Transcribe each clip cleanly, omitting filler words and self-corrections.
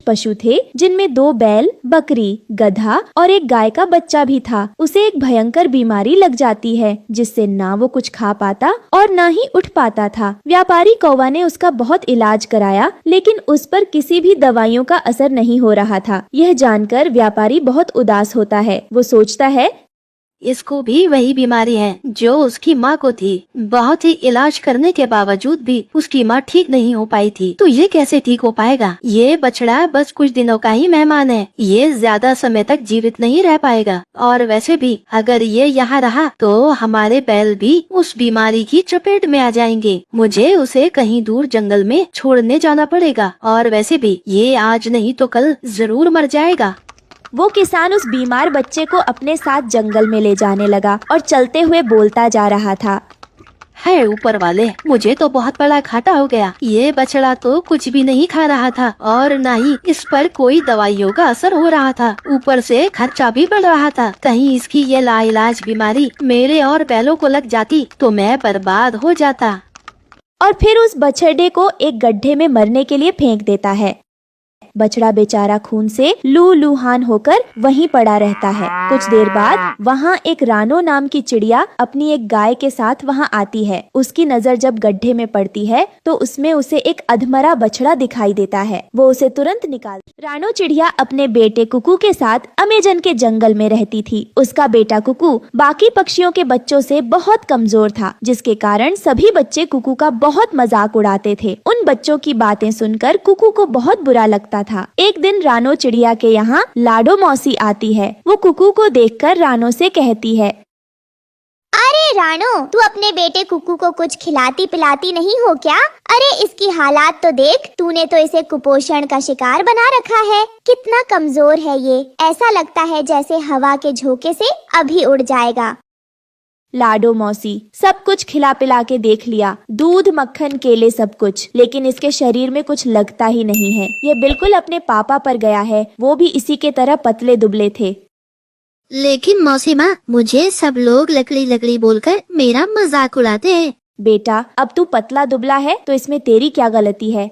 पशु थे जिनमें 2 बैल, बकरी, गधा और एक गाय का बच्चा भी था। उसे एक भयंकर बीमारी लग जाती है जिससे ना वो कुछ खा पाता और ना ही उठ पाता था। व्यापारी कौवा ने उसका बहुत इलाज कराया, लेकिन उस पर किसी भी दवाइयों का असर नहीं हो रहा था। यह जानकर व्यापारी बहुत उदास होता है। वो सोचता है, इसको भी वही बीमारी है जो उसकी माँ को थी। बहुत ही इलाज करने के बावजूद भी उसकी माँ ठीक नहीं हो पाई थी, तो ये कैसे ठीक हो पाएगा? ये बछड़ा बस कुछ दिनों का ही मेहमान है, ये ज्यादा समय तक जीवित नहीं रह पाएगा। और वैसे भी अगर ये यहाँ रहा तो हमारे बैल भी उस बीमारी की चपेट में आ जाएंगे। मुझे उसे कहीं दूर जंगल में छोड़ने जाना पड़ेगा, और वैसे भी ये आज नहीं तो कल जरूर मर जाएगा। वो किसान उस बीमार बच्चे को अपने साथ जंगल में ले जाने लगा और चलते हुए बोलता जा रहा था, है ऊपर वाले, मुझे तो बहुत बड़ा घाटा हो गया। ये बछड़ा तो कुछ भी नहीं खा रहा था और न ही इस पर कोई दवाइयों का असर हो रहा था। ऊपर से खर्चा भी बढ़ रहा था। कहीं इसकी ये लाइलाज बीमारी मेरे और बैलों को लग जाती तो मैं बर्बाद हो जाता। और फिर उस बछड़े को एक गड्ढे में मरने के लिए फेंक देता है। बछड़ा बेचारा खून से लूलूहान होकर वहीं पड़ा रहता है। कुछ देर बाद वहाँ एक रानो नाम की चिड़िया अपनी एक गाय के साथ वहाँ आती है। उसकी नजर जब गड्ढे में पड़ती है तो उसमें उसे एक अधमरा बछड़ा दिखाई देता है। वो उसे तुरंत निकाल। रानो चिड़िया अपने बेटे कुकू के साथ अमेजन के जंगल में रहती थी। उसका बेटा कुकू बाकी पक्षियों के बच्चों से बहुत कमजोर था, जिसके कारण सभी बच्चे कुकू का बहुत मजाक उड़ाते थे। उन बच्चों की बातें सुनकर कुकू को बहुत बुरा लगता था। एक दिन रानो चिड़िया के यहाँ लाडो मौसी आती है। वो कुकू को देखकर रानो से कहती है, अरे रानो, तू अपने बेटे कुकू को कुछ खिलाती पिलाती नहीं हो क्या? अरे इसकी हालात तो देख, तूने तो इसे कुपोषण का शिकार बना रखा है। कितना कमजोर है ये, ऐसा लगता है जैसे हवा के झोंके से अभी उड़ जाएगा। लाडो मौसी सब कुछ खिला पिला के देख लिया, दूध, मक्खन, केले, सब कुछ, लेकिन इसके शरीर में कुछ लगता ही नहीं है। ये बिल्कुल अपने पापा पर गया है, वो भी इसी के तरह पतले दुबले थे। लेकिन मौसी माँ, मुझे सब लोग लकड़ी लकड़ी बोलकर मेरा मजाक उड़ाते हैं। बेटा, अब तू पतला दुबला है तो इसमें तेरी क्या गलती है।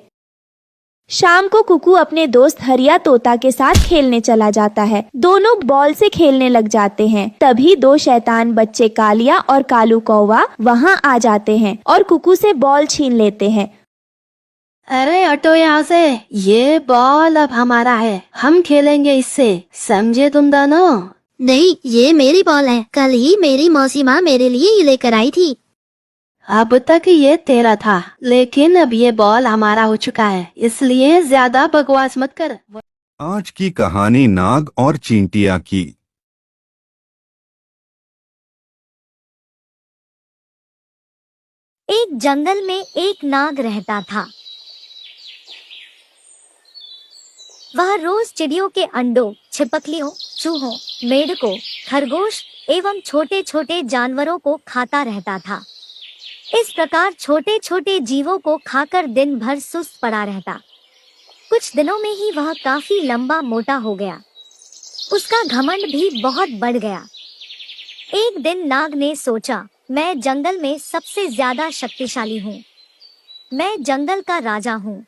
शाम को कुकू अपने दोस्त हरिया तोता के साथ खेलने चला जाता है। दोनों बॉल से खेलने लग जाते हैं। तभी 2 शैतान बच्चे कालिया और कालू कौवा वहाँ आ जाते हैं और कुकू से बॉल छीन लेते हैं। अरे हटो यहाँ से, ये बॉल अब हमारा है, हम खेलेंगे इससे, समझे तुम दोनों? नहीं, ये मेरी बॉल है। कल ही मेरी मौसी माँ मेरे लिए ये लेकर आई थी। अब तक ये तेरा था, लेकिन अब ये बॉल हमारा हो चुका है, इसलिए ज्यादा बकवास मत कर। आज की कहानी नाग और चींटिया की। एक जंगल में एक नाग रहता था। वह रोज चिड़ियों के अंडों, छिपकलियों, चूहों, मेंढकों, खरगोश एवं छोटे छोटे जानवरों को खाता रहता था। इस प्रकार छोटे छोटे जीवों को खाकर दिन भर सुस्त पड़ा रहता। कुछ दिनों में ही वह काफी लंबा मोटा हो गया। उसका घमंड भी बहुत बढ़ गया। एक दिन नाग ने सोचा, मैं जंगल में सबसे ज्यादा शक्तिशाली हूँ, मैं जंगल का राजा हूँ।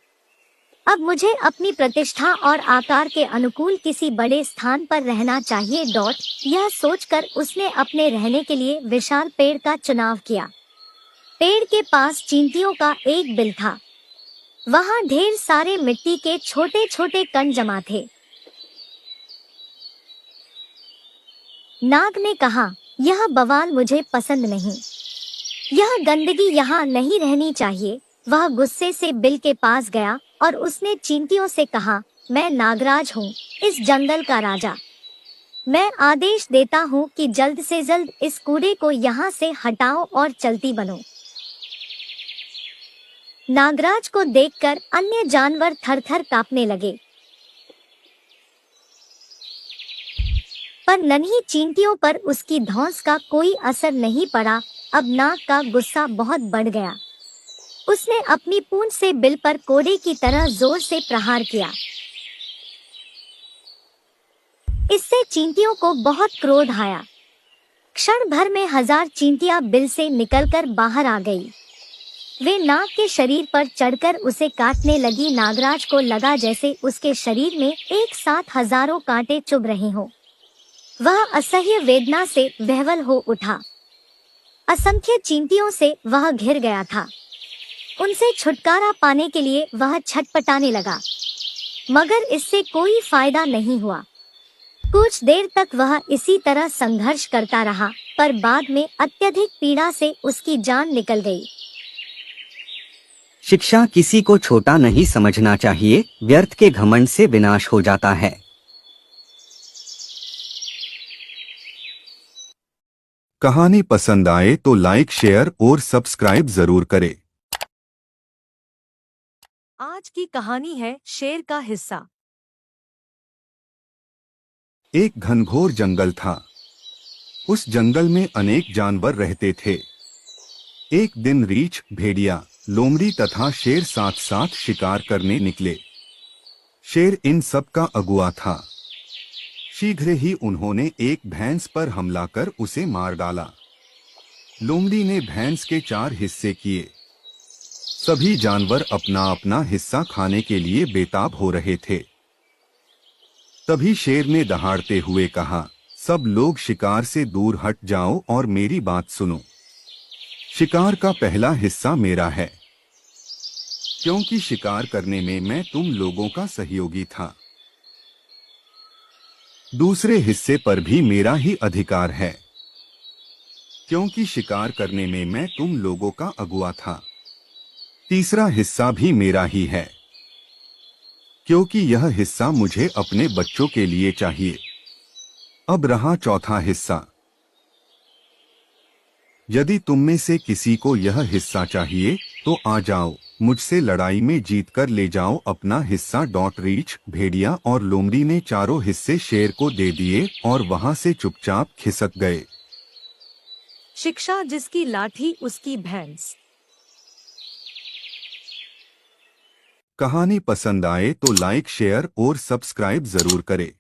अब मुझे अपनी प्रतिष्ठा और आकार के अनुकूल किसी बड़े स्थान पर रहना चाहिए। यह सोचकर उसने अपने रहने के लिए विशाल पेड़ का चुनाव किया। पेड़ के पास चींटियों का एक बिल था। वहाँ ढेर सारे मिट्टी के छोटे छोटे कण जमा थे। नाग ने कहा, यह बवाल मुझे पसंद नहीं, यह गंदगी यहाँ नहीं रहनी चाहिए। वह गुस्से से बिल के पास गया और उसने चींटियों से कहा, मैं नागराज हूँ, इस जंगल का राजा। मैं आदेश देता हूँ कि जल्द से जल्द इस कूड़े को यहाँ से हटाओ और चलती बनो। नागराज को देखकर अन्य जानवर थर-थर कांपने लगे, पर नन्ही चींटियों पर उसकी धौंस का कोई असर नहीं पड़ा। अब नाग का गुस्सा बहुत बढ़ गया। उसने अपनी पूंछ से बिल पर कोड़े की तरह जोर से प्रहार किया। इससे चींटियों को बहुत क्रोध आया। क्षण भर में 1000 चींटियां बिल से निकलकर बाहर आ गई। वे नाग के शरीर पर चढ़कर उसे काटने लगी। नागराज को लगा जैसे उसके शरीर में एक साथ हजारों कांटे चुभ रहे हों। वह असह्य वेदना से विह्वल हो उठा। असंख्य चींटियों से वह घिर गया था। उनसे छुटकारा पाने के लिए वह छटपटाने लगा, मगर इससे कोई फायदा नहीं हुआ। कुछ देर तक वह इसी तरह संघर्ष करता रहा, पर बाद में अत्यधिक पीड़ा से उसकी जान निकल गई। शिक्षा किसी को छोटा नहीं समझना चाहिए, व्यर्थ के घमंड से विनाश हो जाता है। कहानी पसंद आए तो लाइक, शेयर और सब्सक्राइब जरूर करें। आज की कहानी है शेर का हिस्सा। एक घनघोर जंगल था। उस जंगल में अनेक जानवर रहते थे। एक दिन रीछ, भेड़िया, लोमड़ी तथा शेर साथ साथ शिकार करने निकले। शेर इन सब का अगुआ था। शीघ्र ही उन्होंने एक भैंस पर हमला कर उसे मार डाला। लोमड़ी ने भैंस के 4 हिस्से किए। सभी जानवर अपना अपना हिस्सा खाने के लिए बेताब हो रहे थे। तभी शेर ने दहाड़ते हुए कहा, सब लोग शिकार से दूर हट जाओ और मेरी बात सुनो। शिकार का पहला हिस्सा मेरा है, क्योंकि शिकार करने में मैं तुम लोगों का सहयोगी था। दूसरे हिस्से पर भी मेरा ही अधिकार है, क्योंकि शिकार करने में मैं तुम लोगों का अगुआ था। तीसरा हिस्सा भी मेरा ही है, क्योंकि यह हिस्सा मुझे अपने बच्चों के लिए चाहिए। अब रहा चौथा हिस्सा। यदि तुम में से किसी को यह हिस्सा चाहिए तो आ जाओ, मुझसे लड़ाई में जीत कर ले जाओ अपना हिस्सा। रीछ, भेड़िया और लोमड़ी ने 4 हिस्से शेर को दे दिए और वहां से चुपचाप खिसक गए। शिक्षा जिसकी लाठी उसकी भैंस। कहानी पसंद आए तो लाइक, शेयर और सब्सक्राइब जरूर करें।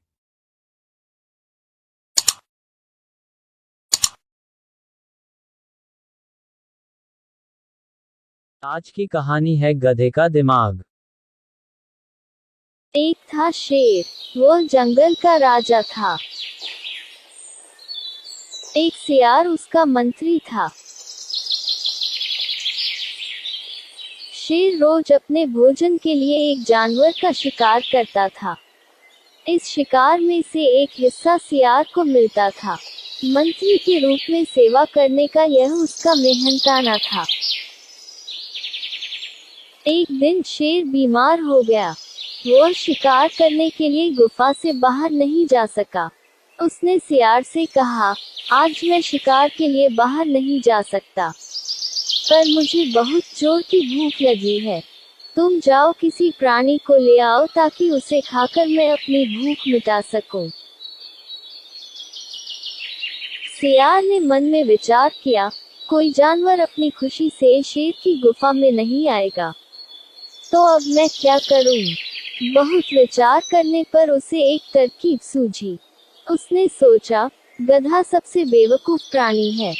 आज की कहानी है गधे का दिमाग। एक था शेर, वो जंगल का राजा था। एक सियार उसका मंत्री था। शेर रोज अपने भोजन के लिए एक जानवर का शिकार करता था। इस शिकार में से एक हिस्सा सियार को मिलता था। मंत्री के रूप में सेवा करने का यह उसका मेहनताना था। एक दिन शेर बीमार हो गया। वह शिकार करने के लिए गुफा से बाहर नहीं जा सका। उसने सियार से कहा, आज मैं शिकार के लिए बाहर नहीं जा सकता, पर मुझे बहुत जोर की भूख लगी है। तुम जाओ किसी प्राणी को ले आओ ताकि उसे खाकर मैं अपनी भूख मिटा सकूं। सियार ने मन में विचार किया, कोई जानवर अपनी खुशी से शेर की गुफा में नहीं आएगा, तो अब मैं क्या करूं? बहुत विचार करने पर उसे एक तरकीब सूझी। उसने सोचा, गधा सबसे बेवकूफ प्राणी है,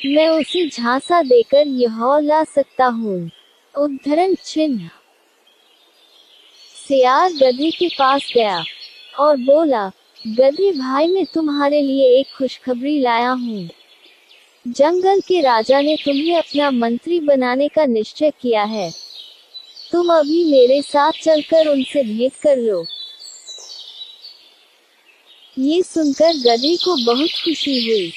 मैं उसे झांसा देकर यहाँ ला सकता हूँ। उद्धरण चिन्ह। सियार गधे के पास गया और बोला, गधे भाई, मैं तुम्हारे लिए एक खुशखबरी लाया हूँ। जंगल के राजा ने तुम्हें अपना मंत्री बनाने का निश्चय किया है। तुम अभी मेरे साथ चलकर उनसे भेंट कर लो। ये सुनकर गधे को बहुत खुशी हुई।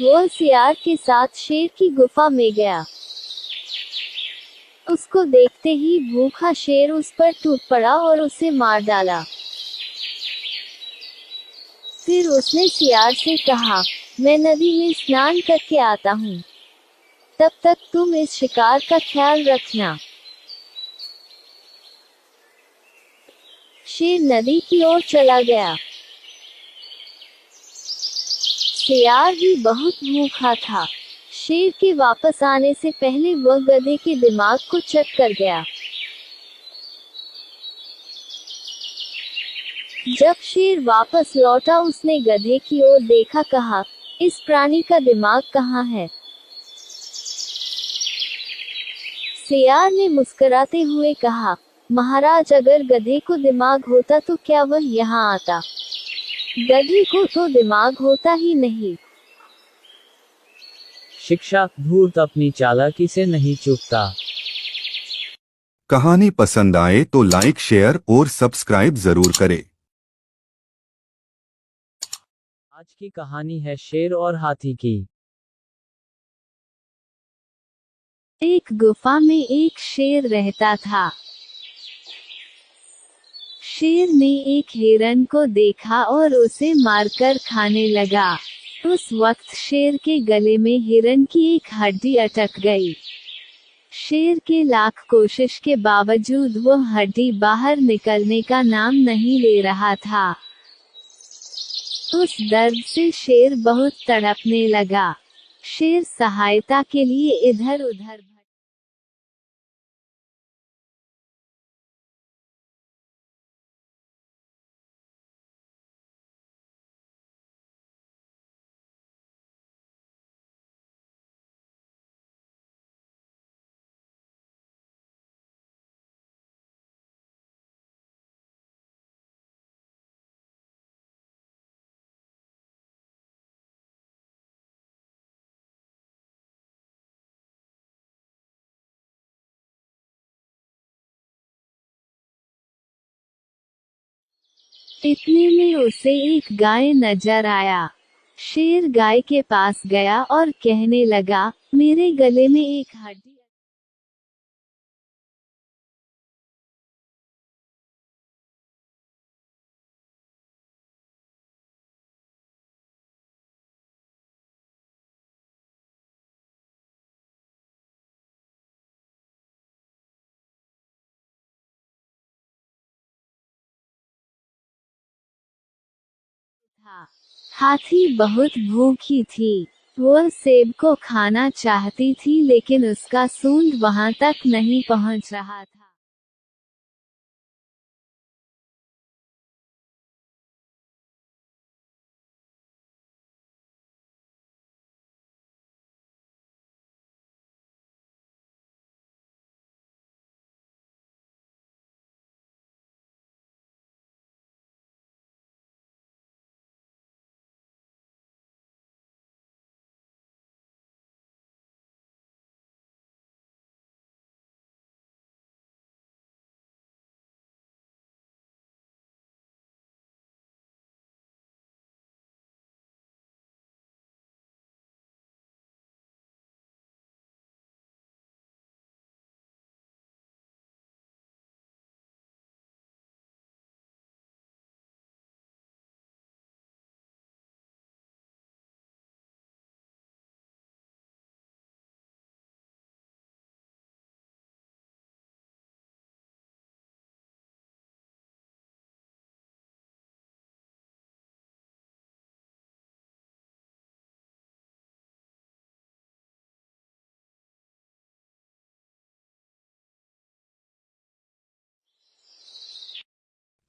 वह सियार के साथ शेर की गुफा में गया। उसको देखते ही भूखा शेर उस पर टूट पड़ा और उसे मार डाला। फिर उसने सियार से कहा, मैं नदी में स्नान करके आता हूँ, तब तक तुम इस शिकार का ख्याल रखना। शेर नदी की ओर चला गया। सियार भी बहुत भूखा था। शेर के वापस आने से पहले वह गधे के दिमाग को चट कर गया। जब शेर वापस लौटा उसने गधे की ओर देखा, कहा, इस प्राणी का दिमाग कहाँ है? सियार ने मुस्कुराते हुए कहा, महाराज अगर गधे को दिमाग होता तो क्या वह यहाँ आता? गधे को तो दिमाग होता ही नहीं। शिक्षा, धूर्त अपनी चालाकी से नहीं चूकता। कहानी पसंद आए तो लाइक शेयर और सब्सक्राइब जरूर करें। आज की कहानी है शेर और हाथी की। एक गुफा में एक शेर रहता था। शेर ने एक हिरन को देखा और उसे मारकर खाने लगा। उस वक्त शेर के गले में हिरन की एक हड्डी अटक गई। शेर के लाख कोशिश के बावजूद वह हड्डी बाहर निकलने का नाम नहीं ले रहा था। उस दर्द से शेर बहुत तड़पने लगा। शेर सहायता के लिए इधर उधर इतने में उसे एक गाय नजर आया। शेर गाय के पास गया और कहने लगा, मेरे गले में एक हड्डी था। हाथी बहुत भूखी थी। वह सेब को खाना चाहती थी लेकिन उसका सूंड वहां तक नहीं पहुंच रहा था।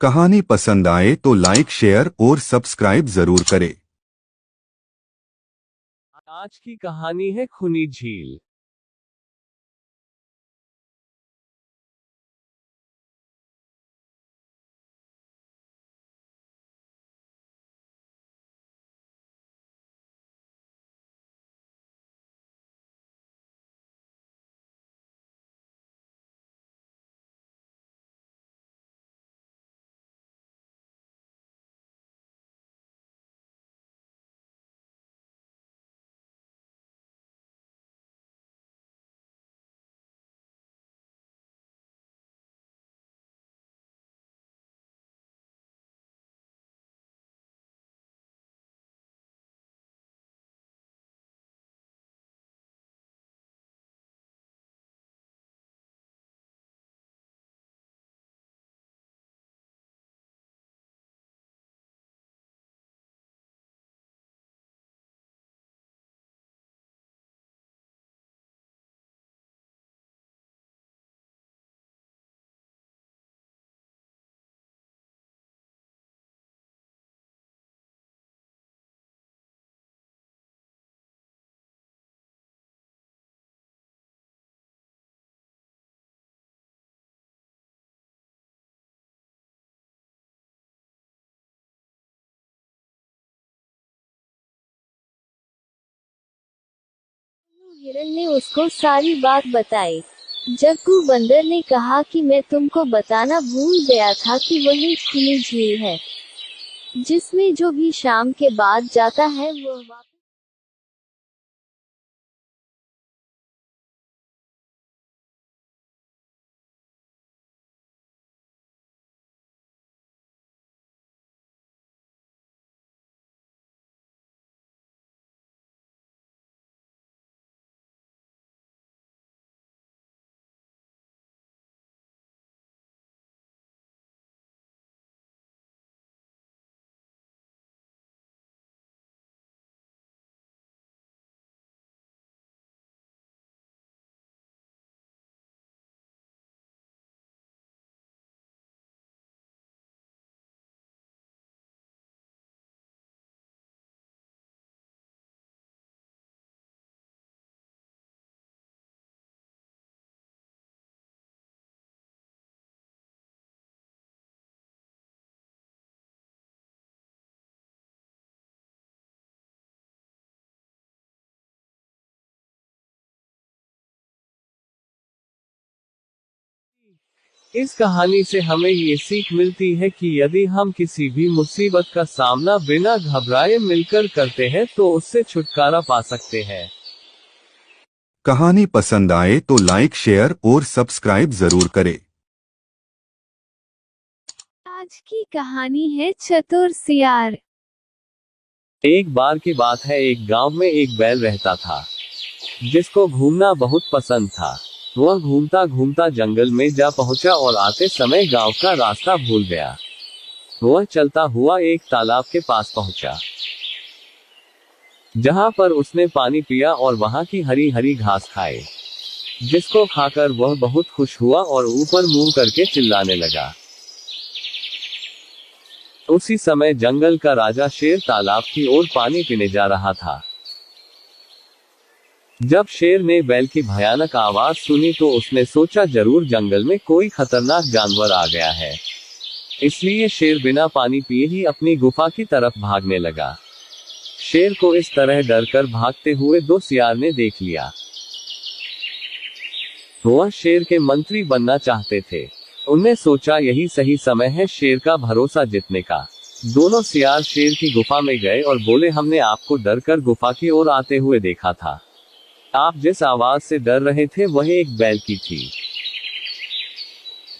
कहानी पसंद आए तो लाइक शेयर और सब्सक्राइब जरूर करें। आज की कहानी है खूनी झील। हिरन ने उसको सारी बात बताई। जग्गू बंदर ने कहा कि मैं तुमको बताना भूल गया था कि वही खुली झील है, जिसमें जो भी शाम के बाद जाता है वो वापस इस कहानी से हमें ये सीख मिलती है कि यदि हम किसी भी मुसीबत का सामना बिना घबराए मिलकर करते हैं तो उससे छुटकारा पा सकते हैं। कहानी पसंद आए तो लाइक, शेयर और सब्सक्राइब जरूर करें। आज की कहानी है चतुर सियार। एक बार की बात है, एक गांव में एक बैल रहता था जिसको घूमना बहुत पसंद था। वह घूमता घूमता जंगल में जा पहुंचा और आते समय गांव का रास्ता भूल गया। वह चलता हुआ एक तालाब के पास पहुंचा, जहां पर उसने पानी पिया और वहां की हरी हरी घास खाए, जिसको खाकर वह बहुत खुश हुआ और ऊपर मुंह करके चिल्लाने लगा। उसी समय जंगल का राजा शेर तालाब की ओर पानी पीने जा रहा था। जब शेर ने बैल की भयानक आवाज सुनी तो उसने सोचा जरूर जंगल में कोई खतरनाक जानवर आ गया है, इसलिए शेर बिना पानी पिए ही अपनी गुफा की तरफ भागने लगा। शेर को इस तरह डरकर भागते हुए दो सियार ने देख लिया। वह शेर के मंत्री बनना चाहते थे। उनने सोचा यही सही समय है शेर का भरोसा जीतने का। दोनों सियार शेर की गुफा में गए और बोले, हमने आपको डरकर गुफा की ओर आते हुए देखा था। आप जिस आवाज से डर रहे थे वह एक बैल की थी।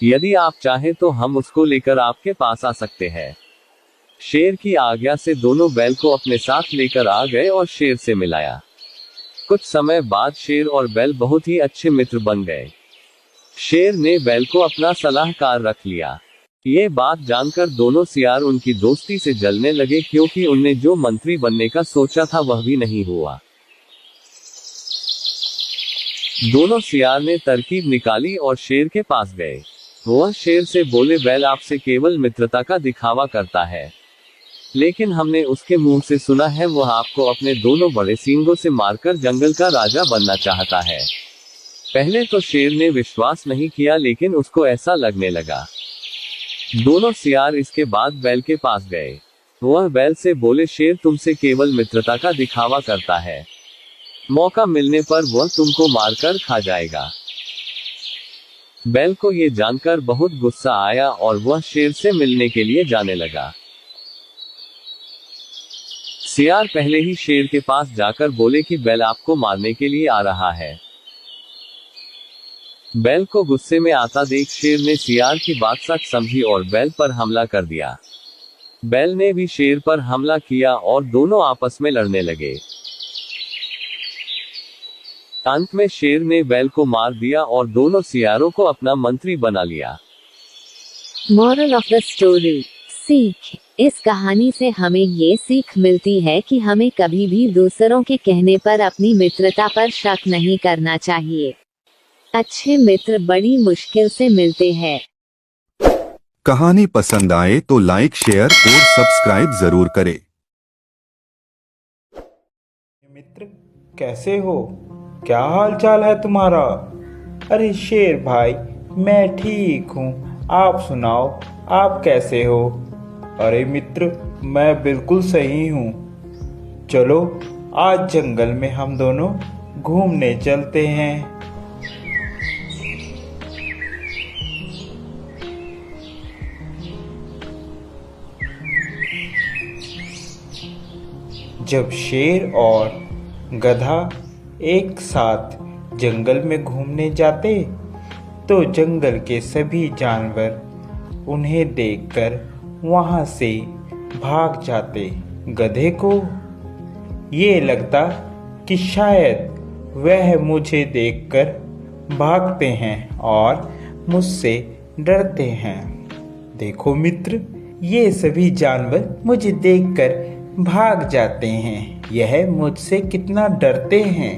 यदि आप चाहें तो हम उसको लेकर आपके पास आ सकते हैं। शेर की आज्ञा से दोनों बैल को अपने साथ लेकर आ गए और शेर से मिलाया। कुछ समय बाद शेर और बैल बहुत ही अच्छे मित्र बन गए। शेर ने बैल को अपना सलाहकार रख लिया। ये बात जानकर दोनों सियार उनकी दोस्ती से जलने लगे, क्योंकि उनने जो मंत्री बनने का सोचा था वह भी नहीं हुआ। दोनों सियार ने तरकीब निकाली और शेर के पास गए। वह शेर से बोले, बैल आपसे केवल मित्रता का दिखावा करता है, लेकिन हमने उसके मुंह से सुना है वह आपको अपने दोनों बड़े सींगों से मारकर जंगल का राजा बनना चाहता है। पहले तो शेर ने विश्वास नहीं किया, लेकिन उसको ऐसा लगने लगा। दोनों सियार इसके बाद बैल के पास गए। वह बैल से बोले, शेर तुमसे केवल मित्रता का दिखावा करता है, मौका मिलने पर वह तुमको मारकर खा जाएगा। बैल को ये जानकर बहुत गुस्सा आया और वह शेर से मिलने के लिए जाने लगा। सियार पहले ही शेर के पास जाकर बोले कि बैल आपको मारने के लिए आ रहा है। बैल को गुस्से में आता देख शेर ने सियार की बात सच समझी और बैल पर हमला कर दिया। बैल ने भी शेर पर हमला किया और दोनों आपस में लड़ने लगे। अंत में शेर ने बैल को मार दिया और दोनों सियारों को अपना मंत्री बना लिया। मॉरल ऑफ द स्टोरी, सीख। इस कहानी से हमें ये सीख मिलती है कि हमें कभी भी दूसरों के कहने पर अपनी मित्रता पर शक नहीं करना चाहिए। अच्छे मित्र बड़ी मुश्किल से मिलते हैं। कहानी पसंद आए तो लाइक, शेयर और सब्सक्राइब जरूर करें। मित्र कैसे हो? क्या हाल चाल है तुम्हारा? अरे शेर भाई, मैं ठीक हूँ, आप सुनाओ, आप कैसे हो? अरे मित्र, मैं बिल्कुल सही हूँ। चलो आज जंगल में हम दोनों घूमने चलते हैं। जब शेर और गधा एक साथ जंगल में घूमने जाते तो जंगल के सभी जानवर उन्हें देखकर वहां से भाग जाते। गधे को ये लगता कि शायद वह मुझे देखकर भागते हैं और मुझसे डरते हैं। देखो मित्र, ये सभी जानवर मुझे देखकर भाग जाते हैं। यह मुझसे कितना डरते हैं।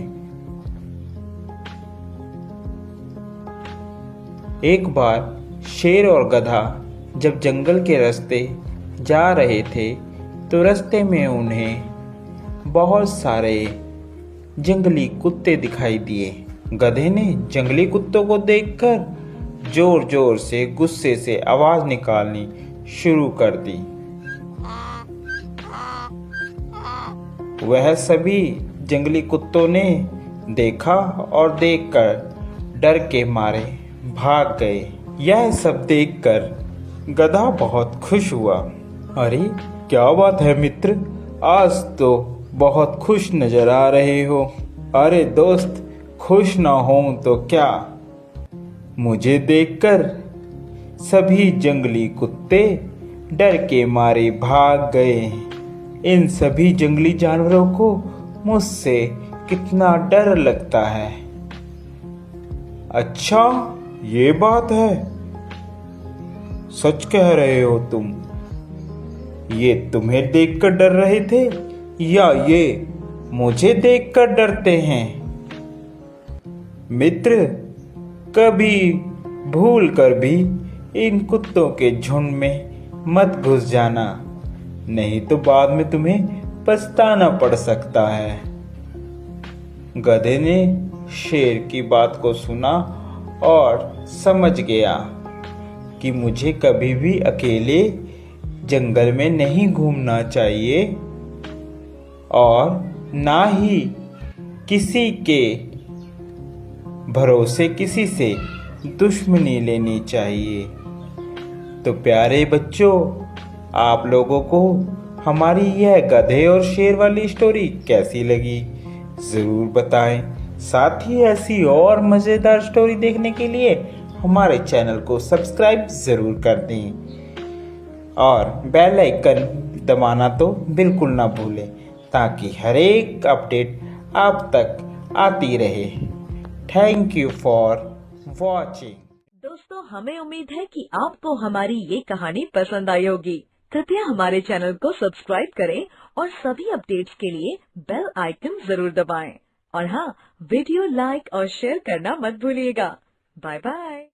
एक बार शेर और गधा जब जंगल के रास्ते जा रहे थे तो रास्ते में उन्हें बहुत सारे जंगली कुत्ते दिखाई दिए। गधे ने जंगली कुत्तों को देखकर जोर जोर से गुस्से से आवाज निकालनी शुरू कर दी। वह सभी जंगली कुत्तों ने देखा और देखकर डर के मारे भाग गए। यह सब देखकर गधा बहुत खुश हुआ। अरे क्या बात है मित्र, आज तो बहुत खुश नजर आ रहे हो। अरे दोस्त, खुश ना हो तो क्या, मुझे देखकर सभी जंगली कुत्ते डर के मारे भाग गए। इन सभी जंगली जानवरों को मुझसे कितना डर लगता है। अच्छा, ये बात है, सच कह रहे हो तुम। ये तुम्हें देखकर डर रहे थे या ये मुझे देखकर डरते हैं? मित्र, कभी भूल कर भी इन कुत्तों के झुंड में मत घुस जाना, नहीं तो बाद में तुम्हें पछताना पड़ सकता है। गधे ने शेर की बात को सुना और समझ गया कि मुझे कभी भी अकेले जंगल में नहीं घूमना चाहिए और ना ही किसी के भरोसे किसी से दुश्मनी लेनी चाहिए। तो प्यारे बच्चों, आप लोगों को हमारी यह गधे और शेर वाली स्टोरी कैसी लगी जरूर बताएं। साथ ही ऐसी और मजेदार स्टोरी देखने के लिए हमारे चैनल को सब्सक्राइब जरूर कर दें और बेल आइकन दबाना तो बिल्कुल ना भूलें ताकि हर एक अपडेट आप तक आती रहे। Thank you for watching. दोस्तों, हमें उम्मीद है कि आपको हमारी ये कहानी पसंद आई होगी। कृपया हमारे चैनल को सब्सक्राइब करें और सभी अपडेट्स के लिए बेल आइकन जरूर दबाएं। और हाँ, वीडियो लाइक और शेयर करना मत भूलिएगा। Bye bye.